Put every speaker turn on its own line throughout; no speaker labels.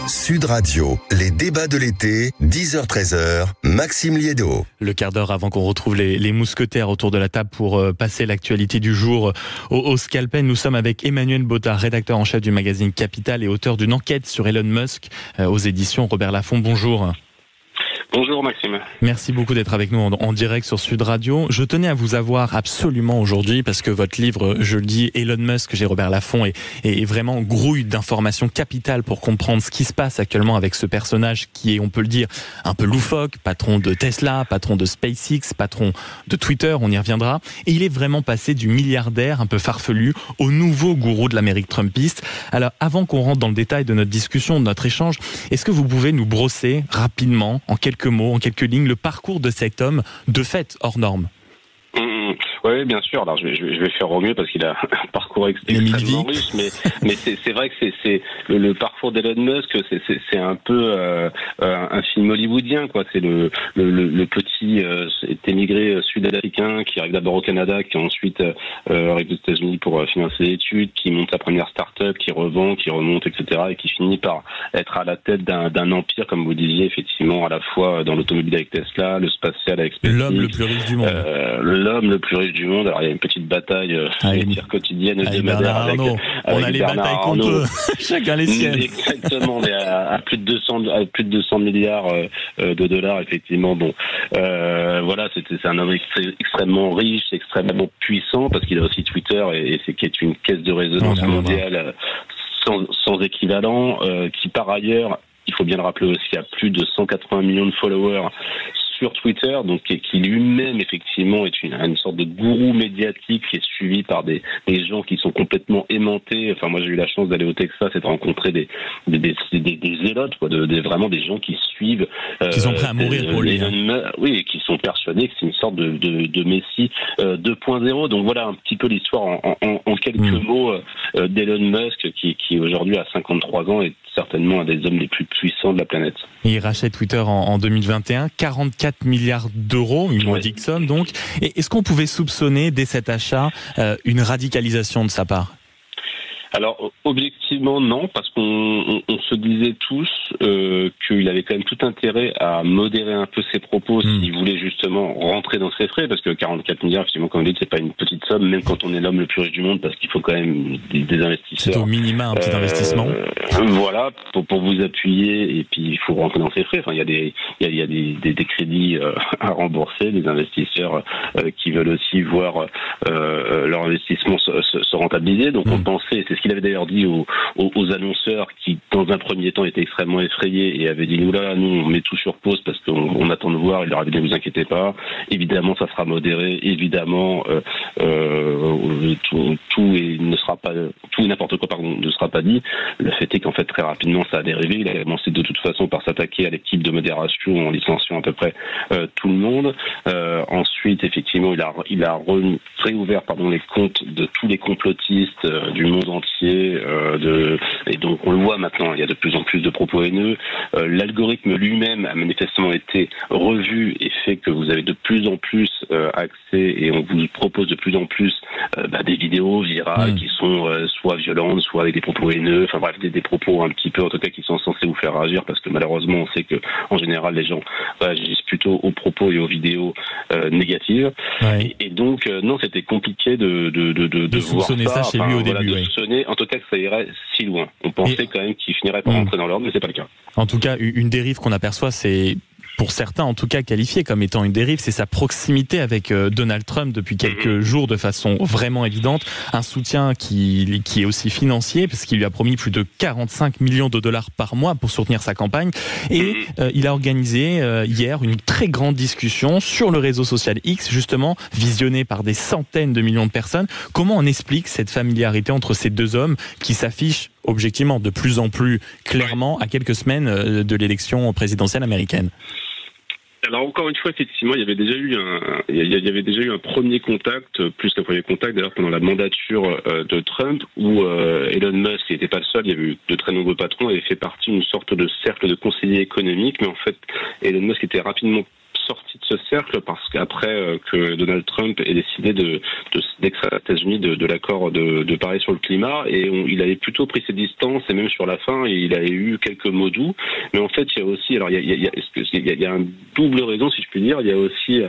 Sud Radio, les débats de l'été, 10h-13h, Maxime Liédo.
Le quart d'heure avant qu'on retrouve les mousquetaires autour de la table pour passer l'actualité du jour au scalpel. Nous sommes avec Emmanuel Botta, rédacteur en chef du magazine Capital et auteur d'une enquête sur Elon Musk aux éditions Robert Laffont. Bonjour.
Bonjour Maxime.
Merci beaucoup d'être avec nous en direct sur Sud Radio. Je tenais à vous avoir absolument aujourd'hui parce que votre livre, je le dis, Elon Musk, chez Robert Laffont, est vraiment grouille d'informations capitales pour comprendre ce qui se passe actuellement avec ce personnage qui est, on peut le dire, un peu loufoque, patron de Tesla, patron de SpaceX, patron de Twitter, on y reviendra. Et il est vraiment passé du milliardaire un peu farfelu au nouveau gourou de l'Amérique trumpiste. Alors, avant qu'on rentre dans le détail de notre discussion, de notre échange, est-ce que vous pouvez nous brosser rapidement, en quelques mots, en quelques lignes, le parcours de cet homme de fait hors norme?
Oui, bien sûr. Alors, je vais faire au mieux parce qu'il a un parcours extrêmement riche, mais c'est vrai que c'est le parcours d'Elon Musk, c'est un peu un film hollywoodien, quoi. C'est le petit émigré sud-africain qui arrive d'abord au Canada, qui ensuite arrive aux États-Unis pour financer des études, qui monte sa première start-up, qui revend, qui remonte, etc., et qui finit par être à la tête d'un empire, comme vous disiez, effectivement, à la fois dans l'automobile avec Tesla, le spatial avec SpaceX.
L'homme le plus riche du monde.
L'homme le plus riche du monde. Alors il y a une petite bataille quotidienne hebdomadaire avec
on a les batailles qu'on peut, chacun les siennes.
Exactement, mais à plus de 200 milliards de dollars, effectivement. Bon, voilà, c'est un homme extrêmement riche, extrêmement puissant, parce qu'il a aussi Twitter et c'est qui est une caisse de résonance mondiale sans équivalent, qui par ailleurs, il faut bien le rappeler aussi, a plus de 180 millions de followers sur Twitter, donc qui lui-même effectivement est une sorte de gourou médiatique qui est suivi par des gens qui sont complètement aimantés. Enfin, moi j'ai eu la chance d'aller au Texas et de rencontrer des zélotes, quoi, vraiment des gens qui suivent,
qui sont prêts à mourir pour lui.
Oui, et qui sont persuadés que c'est une sorte de Messie 2.0. Donc voilà un petit peu l'histoire en quelques mots d'Elon Musk qui aujourd'hui à 53 ans est certainement un des hommes les plus puissants de la planète.
Et il rachète Twitter en 2021, 44 milliards d'euros, une modique somme donc. Et est-ce qu'on pouvait soupçonner dès cet achat une radicalisation de sa part ?
Alors, objectivement, non, parce qu'on se disait tous qu'il avait quand même tout intérêt à modérer un peu ses propos s'il voulait justement rentrer dans ses frais, parce que 44 milliards, effectivement, comme vous dites, c'est pas une petite somme, même quand on est l'homme le plus riche du monde, parce qu'il faut quand même des investisseurs.
C'est au minima un petit investissement.
Voilà, pour vous appuyer, et puis il faut rentrer dans ses frais. Enfin, il y a des crédits à rembourser, des investisseurs qui veulent aussi voir leur investissement se rentabiliser. Donc on pensait, c'est ce qu'il avait d'ailleurs dit aux annonceurs qui, dans un premier temps, étaient extrêmement effrayés et avaient dit nous on met tout sur pause parce qu'on attend de voir. Il leur avait dit ne vous inquiétez pas, évidemment ça sera modéré, évidemment tout et n'importe quoi ne sera pas dit. Le fait est qu'en fait très rapidement ça a dérivé. Il a commencé de toute façon par s'attaquer à l'équipe de modération en licenciant à peu près tout le monde. Ensuite effectivement il a réouvert les comptes de tous les complotistes du monde entier, et donc on le voit maintenant, il y a de plus en plus de propos haineux. L'algorithme lui-même a manifestement été revu et fait que vous avez de plus en plus accès, et on vous propose de plus en plus des vidéos virales qui sont soit violentes, soit avec des propos haineux, enfin bref, des propos un petit peu en tout cas qui sont censés vous faire réagir, parce que malheureusement on sait que en général les gens réagissent plutôt aux propos et aux vidéos négatives. Et donc non, c'était compliqué de voir ça
chez lui au début.
En tout cas que ça irait si loin. On pensait quand même qu'il finirait par rentrer dans l'ordre, mais c'est pas le cas.
En tout cas, une dérive qu'on aperçoit, c'est pour certains en tout cas qualifié comme étant une dérive, c'est sa proximité avec Donald Trump depuis quelques jours de façon vraiment évidente, un soutien qui est aussi financier parce qu'il lui a promis plus de 45 millions de dollars par mois pour soutenir sa campagne, et il a organisé hier une très grande discussion sur le réseau social X, justement visionnée par des centaines de millions de personnes. Comment on explique cette familiarité entre ces deux hommes qui s'affichent objectivement de plus en plus clairement à quelques semaines de l'élection présidentielle américaine?
Alors encore une fois, effectivement, il y avait déjà eu un premier contact, plus qu'un premier contact d'ailleurs pendant la mandature de Trump, où Elon Musk n'était pas le seul, il y avait eu de très nombreux patrons, avait fait partie d'une sorte de cercle de conseillers économiques, mais en fait Elon Musk était rapidement sorti de ce cercle parce qu'après que Donald Trump ait décidé d'extraire les États-Unis de l'accord de Paris sur le climat, et il avait plutôt pris ses distances, et même sur la fin, il avait eu quelques mots doux. Mais en fait, il y a aussi, alors il y a une double raison, si je puis dire. Il y a aussi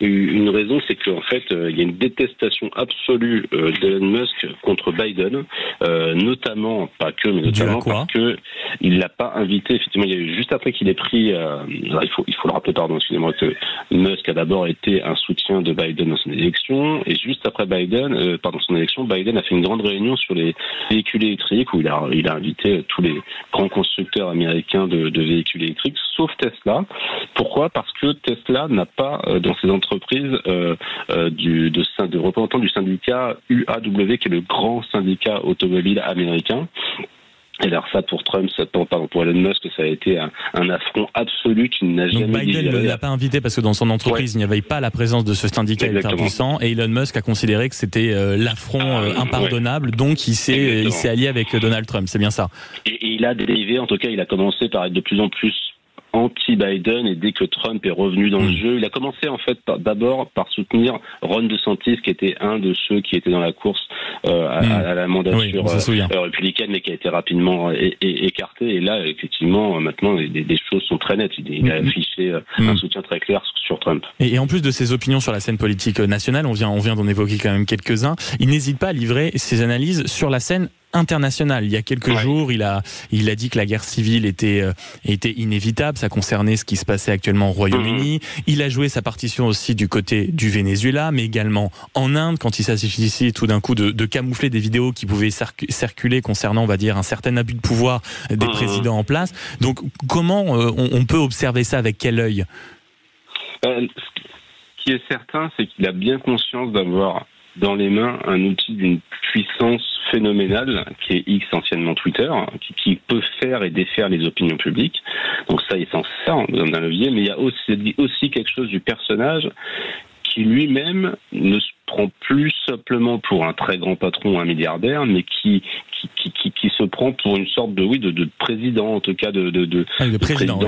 une raison, c'est qu'en fait, il y a une détestation absolue d'Elon Musk contre Biden, notamment, pas que, mais notamment parce que il l'a pas invité. Effectivement, il y a eu juste après qu'il ait pris, il faut le rappeler, pardon, excusez-moi, que Musk a d'abord été un soutien de Biden dans son élection, et juste après son élection, Biden a fait une grande réunion sur les véhicules électriques où il a invité tous les grands constructeurs américains de véhicules électriques, sauf Tesla. Pourquoi ? Parce que Tesla n'a pas dans ses entreprises de représentants du syndicat UAW, qui est le grand syndicat automobile américain. Et alors ça, pour Elon Musk, ça a été un affront absolu qu'il n'a jamais dit.
Biden ne l'a pas invité parce que dans son entreprise, il n'y avait pas la présence de ce syndicat ultra puissant, et Elon Musk a considéré que c'était l'affront impardonnable, donc il s'est allié avec Donald Trump, c'est bien ça.
Et il a dérivé, en tout cas, il a commencé par être de plus en plus anti-Biden, et dès que Trump est revenu dans le jeu, il a commencé en fait d'abord par soutenir Ron DeSantis, qui était un de ceux qui étaient dans la course à la mandature républicaine, mais qui a été rapidement écarté. Et là, effectivement, maintenant, des choses sont très nettes. Il a affiché un soutien très clair sur Trump.
Et en plus de ses opinions sur la scène politique nationale, on vient d'en évoquer quand même quelques-uns, il n'hésite pas à livrer ses analyses sur la scène international. Il y a quelques jours, il a dit que la guerre civile était inévitable. Ça concernait ce qui se passait actuellement au Royaume-Uni. Il a joué sa partition aussi du côté du Venezuela, mais également en Inde, quand il s'agissait tout d'un coup de camoufler des vidéos qui pouvaient circuler concernant, on va dire, un certain abus de pouvoir des présidents en place. Donc, comment on peut observer ça, avec quel œil ?
Ce qui est certain, c'est qu'il a bien conscience d'avoir dans les mains un outil d'une puissance phénoménale, qui est X, anciennement Twitter, qui peut faire et défaire les opinions publiques. Donc ça, il s'en sert d'un levier, mais il y a aussi quelque chose du personnage qui lui-même ne se prend plus simplement pour un très grand patron, un milliardaire, mais qui se prend pour une sorte de président, en tout cas de président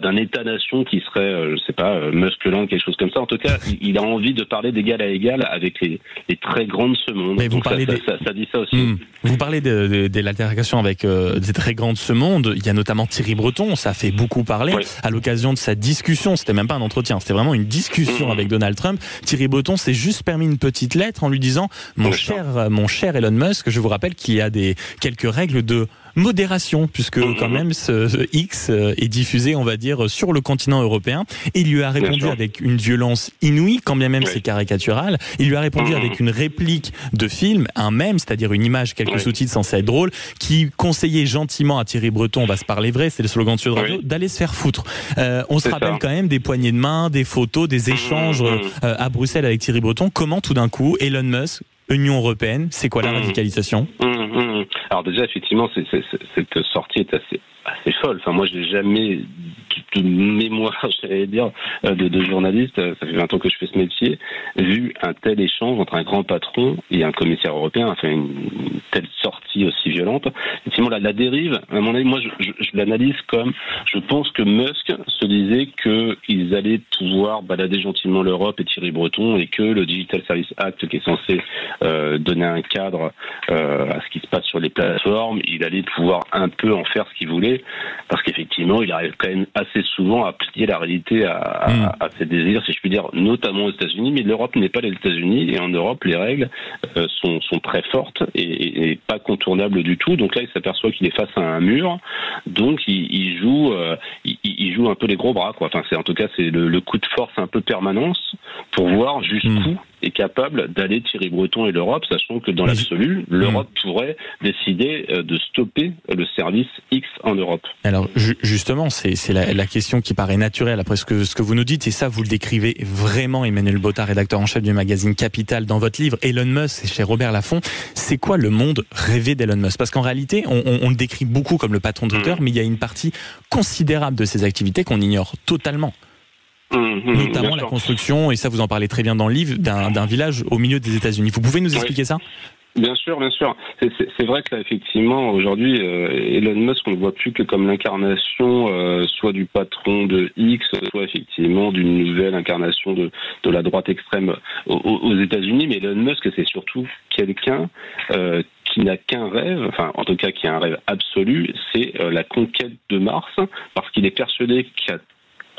d'un État-nation qui serait, je sais pas, Muskland, quelque chose comme ça. En tout cas, il a envie de parler d'égal à égal avec les très grands de ce monde.
Mais vous parlez
ça dit ça aussi.
Vous parlez de l'altercation avec des très grands de ce monde. Il y a notamment Thierry Breton, ça a fait beaucoup parler à l'occasion de sa discussion. C'était même pas un entretien, c'était vraiment une discussion avec Donald Trump. Thierry Breton s'est juste permis une petite lettre en lui disant mon cher Elon Musk, je vous rappelle qu'il y a quelques règles de modération, puisque quand même ce X est diffusé, on va dire, sur le continent européen. Et il lui a répondu avec une violence inouïe, quand bien même c'est caricatural. Il lui a répondu avec une réplique de film, un mème, c'est-à-dire une image, quelques sous-titres censés être drôles, qui conseillait gentiment à Thierry Breton, on va se parler vrai, c'est le slogan de Sud Radio, d'aller se faire foutre. On se rappelle quand même des poignées de main, des photos, des échanges à Bruxelles avec Thierry Breton. Comment tout d'un coup, Elon Musk, Union européenne, c'est quoi la radicalisation ?
Alors déjà, effectivement, cette sortie est assez folle. Enfin, moi, je n'ai jamais de mémoire, j'allais dire, de journaliste, ça fait 20 ans que je fais ce métier, vu un tel échange entre un grand patron et un commissaire européen, enfin une telle sortie aussi violente. Effectivement, la dérive, à mon avis, moi je l'analyse comme, je pense que Musk se disait qu'ils allaient pouvoir balader gentiment l'Europe et Thierry Breton, et que le Digital Service Act, qui est censé donner un cadre à ce qui se passe sur les plateformes, il allait pouvoir un peu en faire ce qu'il voulait, parce qu'effectivement, il arrive quand même assez souvent à plier la réalité à ses désirs, si je puis dire, notamment aux États-Unis, mais l'Europe n'est pas les États-Unis, et en Europe, les règles sont très fortes et pas contournables du tout. Donc là, il s'aperçoit qu'il est face à un mur, donc il joue un peu les gros bras, quoi. Enfin, en tout cas, c'est le coup de force un peu permanence pour voir jusqu'où est capable d'aller Thierry Breton et l'Europe, sachant que dans l'absolu, l'Europe pourrait décider de stopper le service X en Europe.
Alors justement, c'est la question qui paraît naturelle après ce que vous nous dites, et ça vous le décrivez vraiment, Emmanuel Botta, rédacteur en chef du magazine Capital, dans votre livre Elon Musk, chez Robert Laffont. C'est quoi le monde rêvé d'Elon Musk ? Parce qu'en réalité, on le décrit beaucoup comme le patron de Twitter, mais il y a une partie considérable de ses activités qu'on ignore totalement. Notamment la construction, et ça vous en parlez très bien dans le livre, d'un village au milieu des États-Unis. Vous pouvez nous expliquer ça ?
Bien sûr, bien sûr. C'est vrai que là, effectivement, aujourd'hui, Elon Musk, on ne le voit plus que comme l'incarnation soit du patron de X, soit effectivement d'une nouvelle incarnation de la droite extrême aux États-Unis. Mais Elon Musk, c'est surtout quelqu'un qui n'a qu'un rêve, enfin en tout cas qui a un rêve absolu, c'est la conquête de Mars, parce qu'il est persuadé qu'à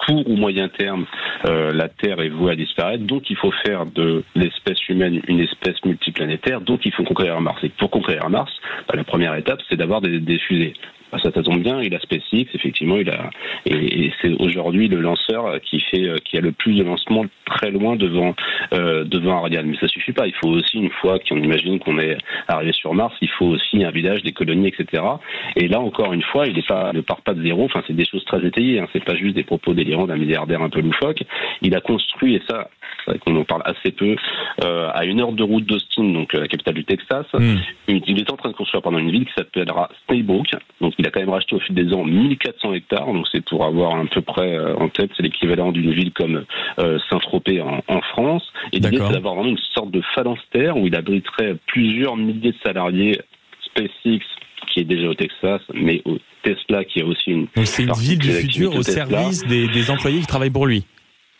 court ou moyen terme, la Terre est vouée à disparaître, donc il faut faire de l'espèce humaine une espèce multiplanétaire, donc il faut conquérir Mars. Et pour conquérir Mars, la première étape, c'est d'avoir des fusées. Ça tombe bien, il a SpaceX, effectivement, et c'est aujourd'hui le lanceur qui a le plus de lancements très loin devant Ariane. Mais ça suffit pas. Il faut aussi, une fois qu'on imagine qu'on est arrivé sur Mars, il faut aussi un village, des colonies, etc. Et là, encore une fois, il ne part pas de zéro. Enfin, c'est des choses très étayées. Hein. C'est pas juste des propos délirants d'un milliardaire un peu loufoque. Il a construit, et ça, c'est vrai qu'on en parle assez peu, à 1 heure de route d'Austin, donc la capitale du Texas. Il est en train de construire pendant une ville qui s'appellera Snowbrook. Donc il a quand même racheté au fil des ans 1400 hectares. Donc c'est pour avoir à peu près en tête, c'est l'équivalent d'une ville comme Saint-Tropez en France. Et l'idée, c'est d'avoir vraiment une sorte de phalanstère où il abriterait plusieurs milliers de salariés SpaceX, qui est déjà au Texas, mais au Tesla, qui a aussi une...
Donc c'est une ville du futur au service des employés qui travaillent pour lui.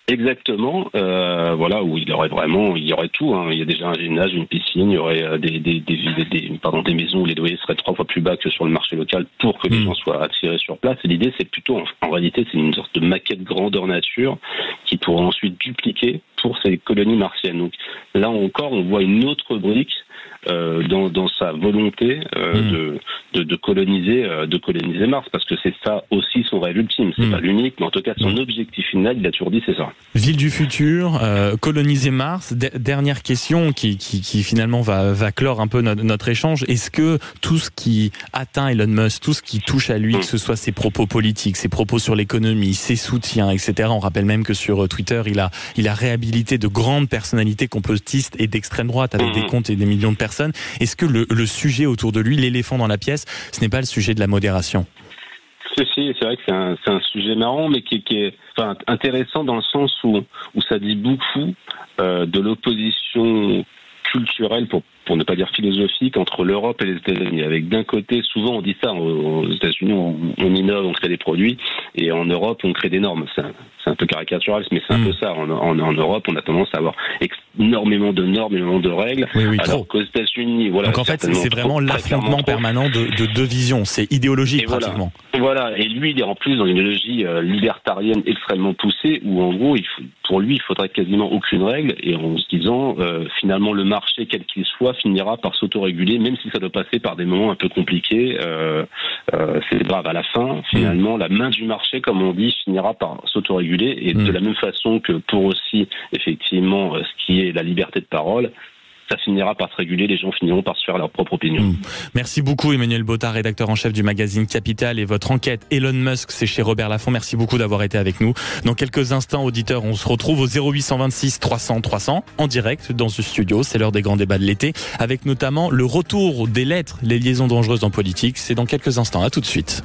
Exactement, voilà, où il y aurait tout, hein. Il y a déjà un gymnase, une piscine, il y aurait des maisons où les loyers seraient 3 fois plus bas que sur le marché local pour que les gens soient attirés sur place. Et l'idée, c'est plutôt, en réalité, c'est une sorte de maquette grandeur nature qui pourra ensuite dupliquer pour ces colonies martiennes. Donc là encore, on voit une autre brique dans sa volonté de coloniser Mars, parce que c'est ça aussi son rêve ultime. C'est pas l'unique, mais en tout cas son objectif final, il a toujours dit, c'est ça.
Ville du futur, coloniser Mars. Dernière question qui finalement va clore un peu notre échange. Est-ce que tout ce qui atteint Elon Musk, tout ce qui touche à lui, que ce soit ses propos politiques, ses propos sur l'économie, ses soutiens, etc. On rappelle même que sur Twitter, il a réhabilité de grandes personnalités complotistes et d'extrême droite avec des comptes et des millions de personnes. Est-ce que le sujet autour de lui, l'éléphant dans la pièce, ce n'est pas le sujet de la modération ?
Si, c'est vrai que c'est un sujet marrant, mais qui est intéressant dans le sens où ça dit beaucoup de l'opposition culturelle, pour ne pas dire philosophique, entre l'Europe et les États-Unis. Avec d'un côté, souvent on dit ça, aux États-Unis on innove, on crée des produits, et en Europe on crée des normes. C'est un peu caricatural, mais c'est un peu ça. En Europe, on a tendance à avoir énormément de normes, énormément de règles, alors qu'aux États-Unis, voilà.
Donc en fait, c'est vraiment l'affrontement permanent de deux visions. C'est idéologique, pratiquement.
Voilà. Et lui, il est en plus dans une idéologie libertarienne extrêmement poussée, où en gros, pour lui, il faudrait quasiment aucune règle, et en se disant, finalement, le marché, quel qu'il soit, finira par s'autoréguler, même si ça doit passer par des moments un peu compliqués. C'est grave. À la fin, finalement, la main du marché, comme on dit, finira par s'autoréguler. Et de la même façon que pour aussi, effectivement, ce qui est la liberté de parole, ça finira par se réguler, les gens finiront par se faire leur propre opinion.
Merci beaucoup Emmanuel Bottard, rédacteur en chef du magazine Capital, et votre enquête Elon Musk, c'est chez Robert Laffont. Merci beaucoup d'avoir été avec nous. Dans quelques instants, auditeurs, on se retrouve au 0826 300 300 en direct dans ce studio. C'est l'heure des grands débats de l'été, avec notamment le retour des lettres, les liaisons dangereuses en politique. C'est dans quelques instants. À tout de suite.